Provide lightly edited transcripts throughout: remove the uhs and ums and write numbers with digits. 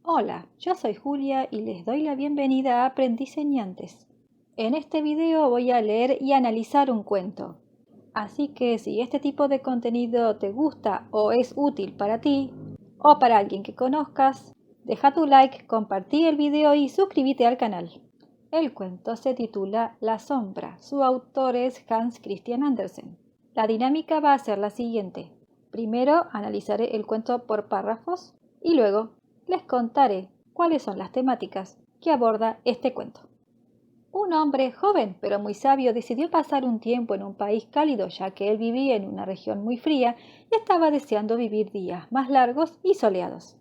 Hola, yo soy Julia y les doy la bienvenida a Aprendiseñantes. En este video voy a leer y analizar un cuento. Así que si este tipo de contenido te gusta o es útil para ti o para alguien que conozcas, deja tu like, compartí el video y suscríbete al canal. El cuento se titula La sombra. Su autor es Hans Christian Andersen. La dinámica va a ser la siguiente. Primero analizaré el cuento por párrafos y luego les contaré cuáles son las temáticas que aborda este cuento. Un hombre joven pero muy sabio decidió pasar un tiempo en un país cálido, ya que él vivía en una región muy fría y estaba deseando vivir días más largos y soleados.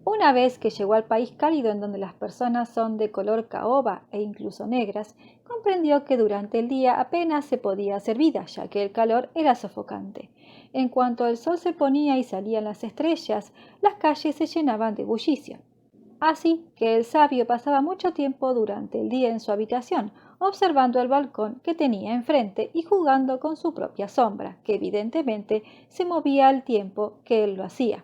Una vez que llegó al país cálido en donde las personas son de color caoba e incluso negras, comprendió que durante el día apenas se podía hacer vida, ya que el calor era sofocante. En cuanto el sol se ponía y salían las estrellas, las calles se llenaban de bullicio. Así que el sabio pasaba mucho tiempo durante el día en su habitación, observando el balcón que tenía enfrente y jugando con su propia sombra, que evidentemente se movía al tiempo que él lo hacía.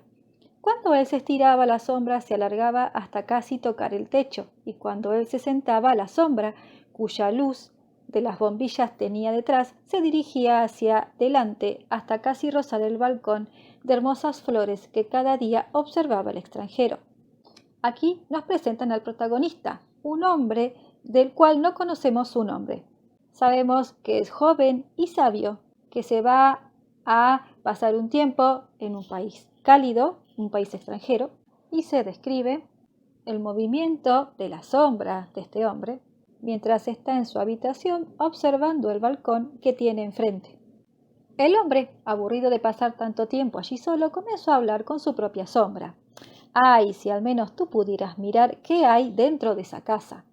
Cuando él se estiraba, la sombra se alargaba hasta casi tocar el techo, y cuando él se sentaba, la sombra, cuya luz de las bombillas tenía detrás, se dirigía hacia delante hasta casi rozar el balcón de hermosas flores que cada día observaba el extranjero. Aquí nos presentan al protagonista, un hombre del cual no conocemos su nombre. Sabemos que es joven y sabio, que se va a pasar un tiempo en un país cálido, un país extranjero, y se describe el movimiento de la sombra de este hombre mientras está en su habitación observando el balcón que tiene enfrente. El hombre, aburrido de pasar tanto tiempo allí solo, comenzó a hablar con su propia sombra. ¡Ay, si al menos tú pudieras mirar qué hay dentro de esa casa!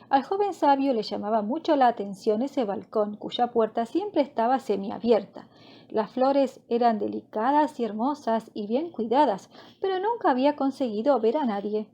Al joven sabio le llamaba mucho la atención ese balcón cuya puerta siempre estaba semiabierta. Las flores eran delicadas y hermosas y bien cuidadas, pero nunca había conseguido ver a nadie.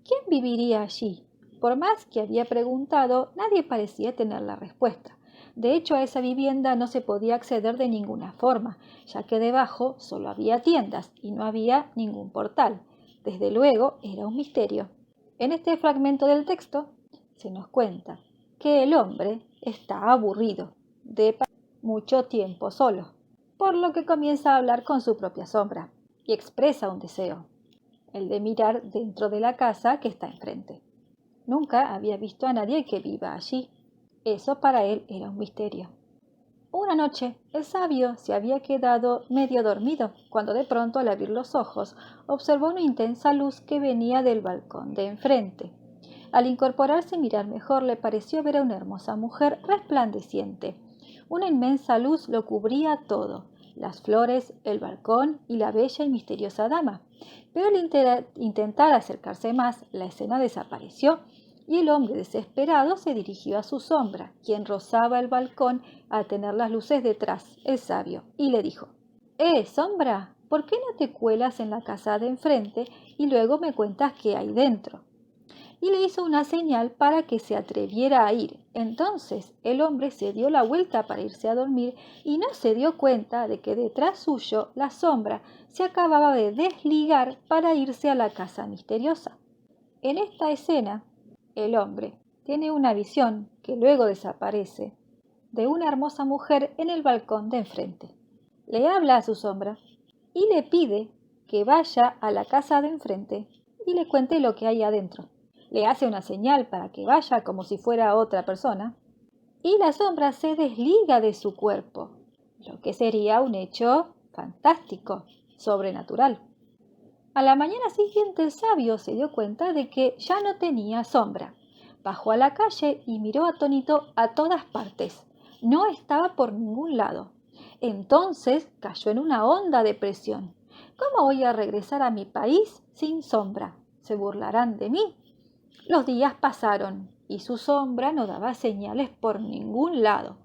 ¿Quién viviría allí? Por más que había preguntado, nadie parecía tener la respuesta. De hecho, a esa vivienda no se podía acceder de ninguna forma, ya que debajo solo había tiendas y no había ningún portal. Desde luego, era un misterio. En este fragmento del texto se nos cuenta que el hombre está aburrido de pasar mucho tiempo solo, por lo que comienza a hablar con su propia sombra y expresa un deseo, el de mirar dentro de la casa que está enfrente. Nunca había visto a nadie que viva allí. Eso para él era un misterio. Una noche, el sabio se había quedado medio dormido, cuando de pronto al abrir los ojos observó una intensa luz que venía del balcón de enfrente. Al incorporarse y mirar mejor, le pareció ver a una hermosa mujer resplandeciente. Una inmensa luz lo cubría todo, las flores, el balcón y la bella y misteriosa dama. Pero al intentar acercarse más, la escena desapareció y el hombre desesperado se dirigió a su sombra, quien rozaba el balcón al tener las luces detrás, el sabio, y le dijo: sombra, ¿por qué no te cuelas en la casa de enfrente y luego me cuentas qué hay dentro? Y le hizo una señal para que se atreviera a ir. Entonces el hombre se dio la vuelta para irse a dormir y no se dio cuenta de que detrás suyo la sombra se acababa de desligar para irse a la casa misteriosa. En esta escena, el hombre tiene una visión, que luego desaparece, de una hermosa mujer en el balcón de enfrente. Le habla a su sombra y le pide que vaya a la casa de enfrente y le cuente lo que hay adentro. Le hace una señal para que vaya como si fuera otra persona y la sombra se desliga de su cuerpo, lo que sería un hecho fantástico, sobrenatural. A la mañana siguiente el sabio se dio cuenta de que ya no tenía sombra. Bajó a la calle y miró atónito a todas partes. No estaba por ningún lado. Entonces cayó en una honda depresión. ¿Cómo voy a regresar a mi país sin sombra? ¿Se burlarán de mí? Los días pasaron y su sombra no daba señales por ningún lado.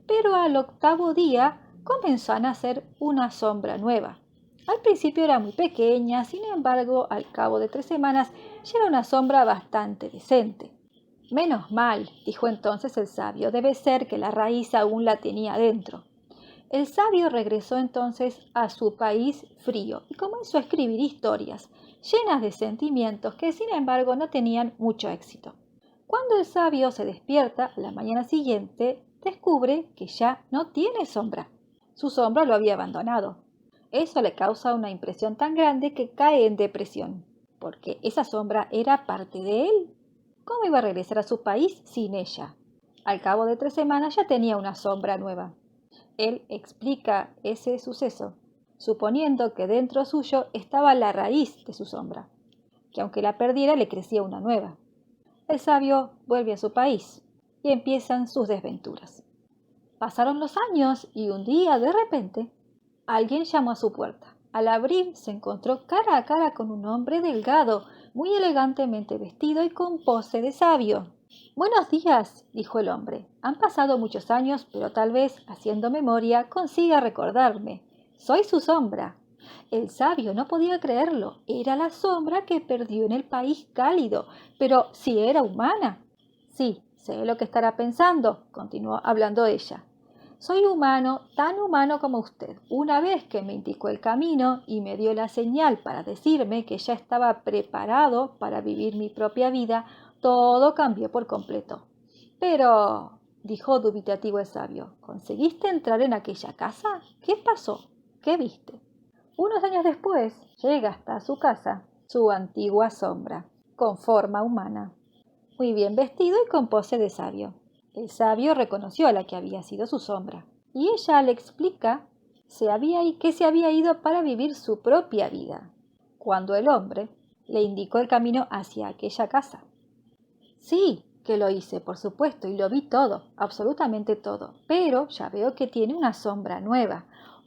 Pero al octavo día comenzó a nacer una sombra nueva. Al principio era muy pequeña, sin embargo, al cabo de 3 semanas ya era una sombra bastante decente. Menos mal, dijo entonces el sabio, debe ser que la raíz aún la tenía dentro. El sabio regresó entonces a su país frío y comenzó a escribir historias. llenas de sentimientos que sin embargo no tenían mucho éxito. Cuando el sabio se despierta la mañana siguiente, descubre que ya no tiene sombra. Su sombra lo había abandonado. Eso le causa una impresión tan grande que cae en depresión, porque esa sombra era parte de él. ¿Cómo iba a regresar a su país sin ella? Al cabo de 3 semanas ya tenía una sombra nueva. Él explica ese suceso, suponiendo que dentro suyo estaba la raíz de su sombra, que aunque la perdiera le crecía una nueva. El sabio vuelve a su país y empiezan sus desventuras. Pasaron los años y un día, de repente, alguien llamó a su puerta. Al abrir, se encontró cara a cara con un hombre delgado, muy elegantemente vestido y con pose de sabio. «Buenos días», dijo el hombre. «Han pasado muchos años, pero tal vez, haciendo memoria, consiga recordarme. Soy su sombra». El sabio no podía creerlo. Era la sombra que perdió en el país cálido. Pero si era humana. «Sí, sé lo que estará pensando», continuó hablando ella. «Soy humano, tan humano como usted. Una vez que me indicó el camino y me dio la señal para decirme que ya estaba preparado para vivir mi propia vida, todo cambió por completo». «Pero», dijo dubitativo el sabio, «¿conseguiste entrar en aquella casa? ¿Qué pasó? ¿Qué viste?». Unos años después llega hasta su casa su antigua sombra, con forma humana, muy bien vestido y con pose de sabio. El sabio reconoció a la que había sido su sombra, y ella le explica que se había ido para vivir su propia vida, cuando el hombre le indicó el camino hacia aquella casa. «Sí, que lo hice, por supuesto, y lo vi todo, absolutamente todo, pero ya veo que tiene una sombra nueva».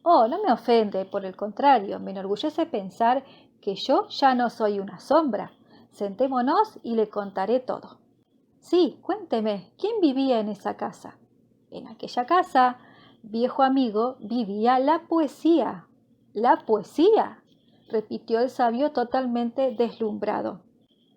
«Oh, no me ofende, por el contrario, me enorgullece pensar que yo ya no soy una sombra. Sentémonos y le contaré todo». «Sí, cuénteme, ¿quién vivía en esa casa?». «En aquella casa, viejo amigo, vivía la poesía». «¿La poesía?», repitió el sabio totalmente deslumbrado.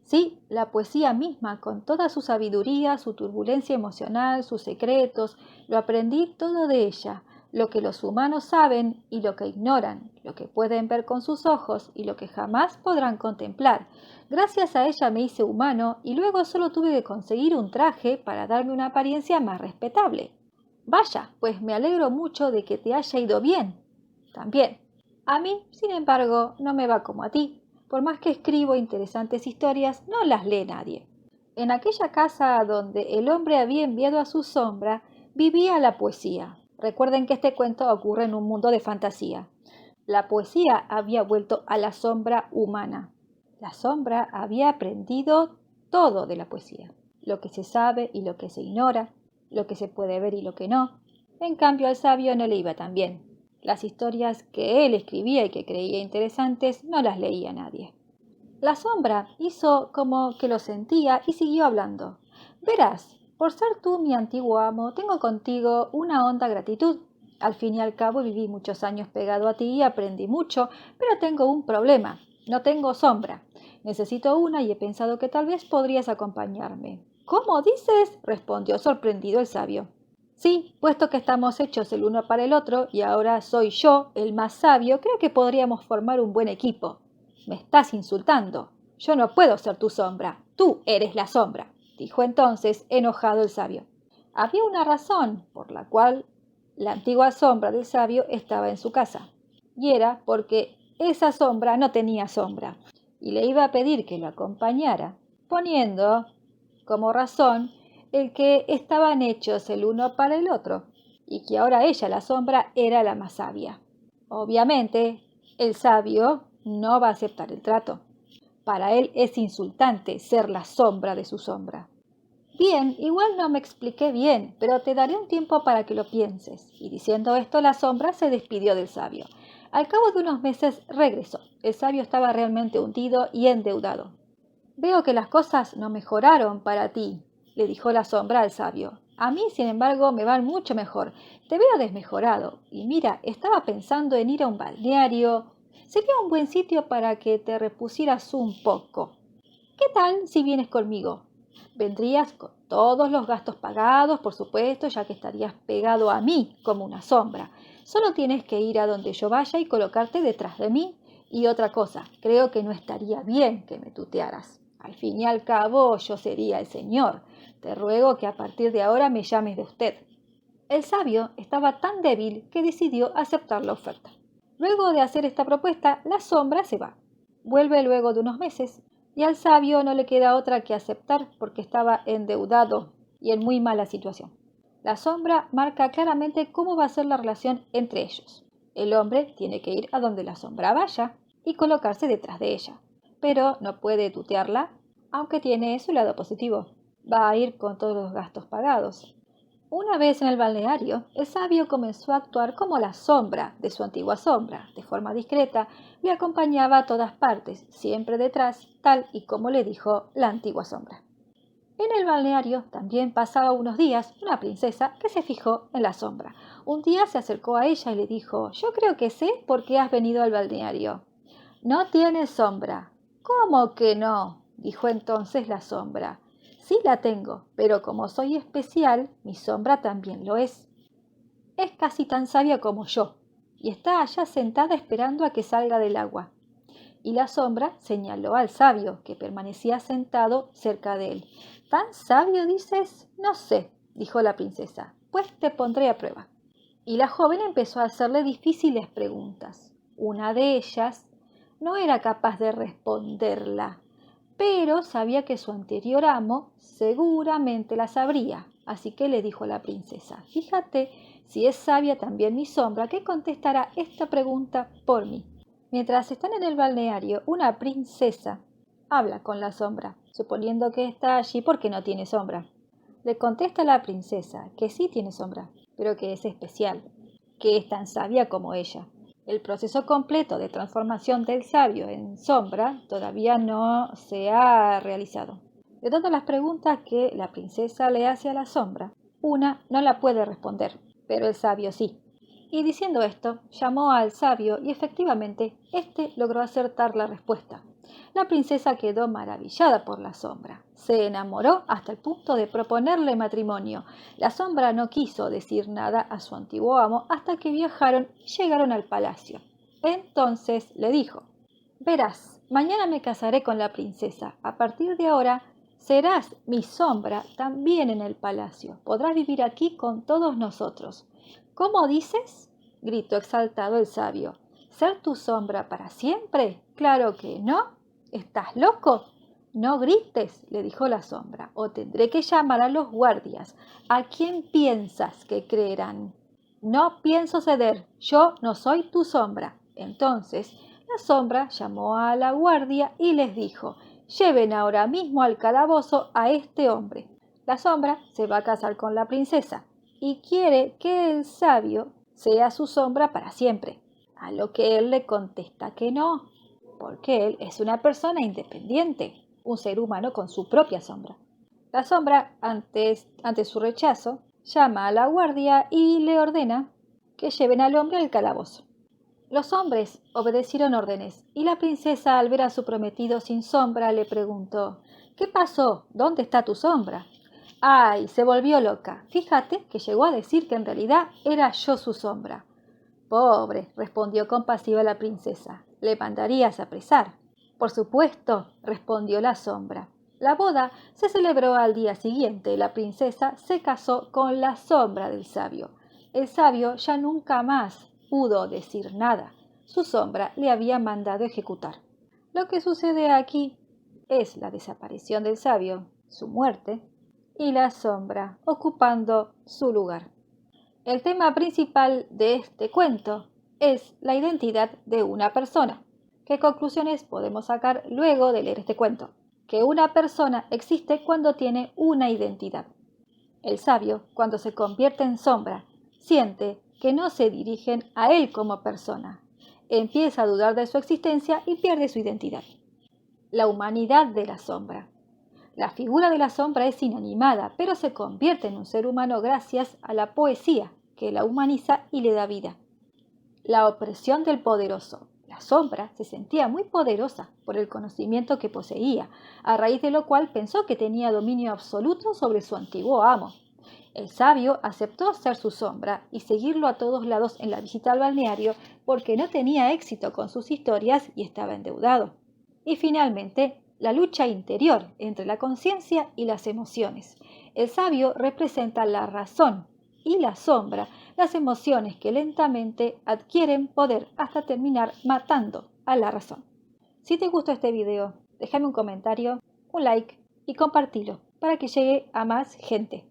«Sí, la poesía misma, con toda su sabiduría, su turbulencia emocional, sus secretos, lo aprendí todo de ella, lo que los humanos saben y lo que ignoran, lo que pueden ver con sus ojos y lo que jamás podrán contemplar. Gracias a ella me hice humano y luego solo tuve que conseguir un traje para darme una apariencia más respetable». «Vaya, pues me alegro mucho de que te haya ido bien». «También. A mí, sin embargo, no me va como a ti. Por más que escribo interesantes historias, no las lee nadie». En aquella casa donde el hombre había enviado a su sombra, vivía la poesía. Recuerden que este cuento ocurre en un mundo de fantasía. La poesía había vuelto a la sombra humana. La sombra había aprendido todo de la poesía, lo que se sabe y lo que se ignora, lo que se puede ver y lo que no. En cambio, al sabio no le iba tan bien. Las historias que él escribía y que creía interesantes no las leía nadie. La sombra hizo como que lo sentía y siguió hablando. «Verás, por ser tú mi antiguo amo, tengo contigo una honda gratitud. Al fin y al cabo viví muchos años pegado a ti y aprendí mucho, pero tengo un problema. No tengo sombra. Necesito una y he pensado que tal vez podrías acompañarme». «¿Cómo dices?», respondió sorprendido el sabio. «Sí, puesto que estamos hechos el uno para el otro y ahora soy yo el más sabio, creo que podríamos formar un buen equipo». «Me estás insultando. Yo no puedo ser tu sombra. Tú eres la sombra», dijo entonces enojado el sabio. Había una razón por la cual la antigua sombra del sabio estaba en su casa, y era porque esa sombra no tenía sombra, y le iba a pedir que lo acompañara, poniendo como razón el que estaban hechos el uno para el otro, y que ahora ella, la sombra, era la más sabia. Obviamente, el sabio no va a aceptar el trato. Para él es insultante ser la sombra de su sombra. «Bien, igual no me expliqué bien, pero te daré un tiempo para que lo pienses». Y diciendo esto, la sombra se despidió del sabio. Al cabo de unos meses regresó. El sabio estaba realmente hundido y endeudado. «Veo que las cosas no mejoraron para ti», le dijo la sombra al sabio. «A mí, sin embargo, me van mucho mejor. Te veo desmejorado. Y mira, estaba pensando en ir a un balneario. Sería un buen sitio para que te repusieras un poco. ¿Qué tal si vienes conmigo? Vendrías con todos los gastos pagados, por supuesto, ya que estarías pegado a mí como una sombra. Solo tienes que ir a donde yo vaya y colocarte detrás de mí. Y otra cosa, creo que no estaría bien que me tutearas. Al fin y al cabo, yo sería el señor. Te ruego que a partir de ahora me llames de usted. El sabio estaba tan débil que decidió aceptar la oferta. Luego de hacer esta propuesta, la sombra se va. Vuelve luego de unos meses y al sabio no le queda otra que aceptar porque estaba endeudado y en muy mala situación. La sombra marca claramente cómo va a ser la relación entre ellos. El hombre tiene que ir a donde la sombra vaya y colocarse detrás de ella, pero no puede tutearla, aunque tiene su lado positivo. Va a ir con todos los gastos pagados. Una vez en el balneario, el sabio comenzó a actuar como la sombra de su antigua sombra. De forma discreta, le acompañaba a todas partes, siempre detrás, tal y como le dijo la antigua sombra. En el balneario también pasaba unos días una princesa que se fijó en la sombra. Un día se acercó a ella y le dijo: «Yo creo que sé por qué has venido al balneario». «No tienes sombra». «¿Cómo que no?», dijo entonces la sombra. «Sí la tengo, pero como soy especial, mi sombra también lo es. Es casi tan sabia como yo, y está allá sentada esperando a que salga del agua». Y la sombra señaló al sabio, que permanecía sentado cerca de él. «¿Tan sabio dices?». «No sé», dijo la princesa, «pues te pondré a prueba». Y la joven empezó a hacerle difíciles preguntas. Una de ellas no era capaz de responderla, pero sabía que su anterior amo seguramente la sabría. Así que le dijo a la princesa: «Fíjate si es sabia también mi sombra, que contestará esta pregunta por mí». Mientras están en el balneario, una princesa habla con la sombra, suponiendo que está allí porque no tiene sombra. Le contesta a la princesa que sí tiene sombra, pero que es especial, que es tan sabia como ella. El proceso completo de transformación del sabio en sombra todavía no se ha realizado. De todas las preguntas que la princesa le hace a la sombra, una no la puede responder, pero el sabio sí. Y diciendo esto, llamó al sabio y efectivamente éste logró acertar la respuesta. La princesa quedó maravillada por la sombra. Se enamoró hasta el punto de proponerle matrimonio. La sombra no quiso decir nada a su antiguo amo hasta que viajaron y llegaron al palacio. Entonces le dijo: «Verás, mañana me casaré con la princesa. A partir de ahora serás mi sombra también en el palacio. Podrás vivir aquí con todos nosotros». «¿Cómo dices?», gritó exaltado el sabio. «¿Ser tu sombra para siempre? Claro que no. ¿Estás loco?». «No grites», le dijo la sombra, «o tendré que llamar a los guardias. ¿A quién piensas que creerán?». «No pienso ceder. Yo no soy tu sombra». Entonces la sombra llamó a la guardia y les dijo: «Lleven ahora mismo al calabozo a este hombre». La sombra se va a casar con la princesa y quiere que el sabio sea su sombra para siempre, a lo que él le contesta que no, porque él es una persona independiente, un ser humano con su propia sombra. La sombra, ante su rechazo, llama a la guardia y le ordena que lleven al hombre al calabozo. Los hombres obedecieron órdenes y la princesa, al ver a su prometido sin sombra, le preguntó: «¿Qué pasó? ¿Dónde está tu sombra?». «Ay, se volvió loca. Fíjate que llegó a decir que en realidad era yo su sombra». «Pobre», respondió compasiva la princesa, «le mandarías apresar». «Por supuesto», respondió la sombra. La boda se celebró al día siguiente. La princesa se casó con la sombra del sabio. El sabio ya nunca más pudo decir nada. Su sombra le había mandado ejecutar. Lo que sucede aquí es la desaparición del sabio, su muerte, y la sombra ocupando su lugar. El tema principal de este cuento es la identidad de una persona. ¿Qué conclusiones podemos sacar luego de leer este cuento? Que una persona existe cuando tiene una identidad. El sabio, cuando se convierte en sombra, siente que no se dirigen a él como persona. Empieza a dudar de su existencia y pierde su identidad. La humanidad de la sombra. La figura de la sombra es inanimada, pero se convierte en un ser humano gracias a la poesía, que la humaniza y le da vida. La opresión del poderoso. La sombra se sentía muy poderosa por el conocimiento que poseía, a raíz de lo cual pensó que tenía dominio absoluto sobre su antiguo amo. El sabio aceptó ser su sombra y seguirlo a todos lados en la visita al balneario porque no tenía éxito con sus historias y estaba endeudado. Y finalmente, la lucha interior entre la conciencia y las emociones. El sabio representa la razón y la sombra, las emociones que lentamente adquieren poder hasta terminar matando a la razón. Si te gustó este video, déjame un comentario, un like y compartilo para que llegue a más gente.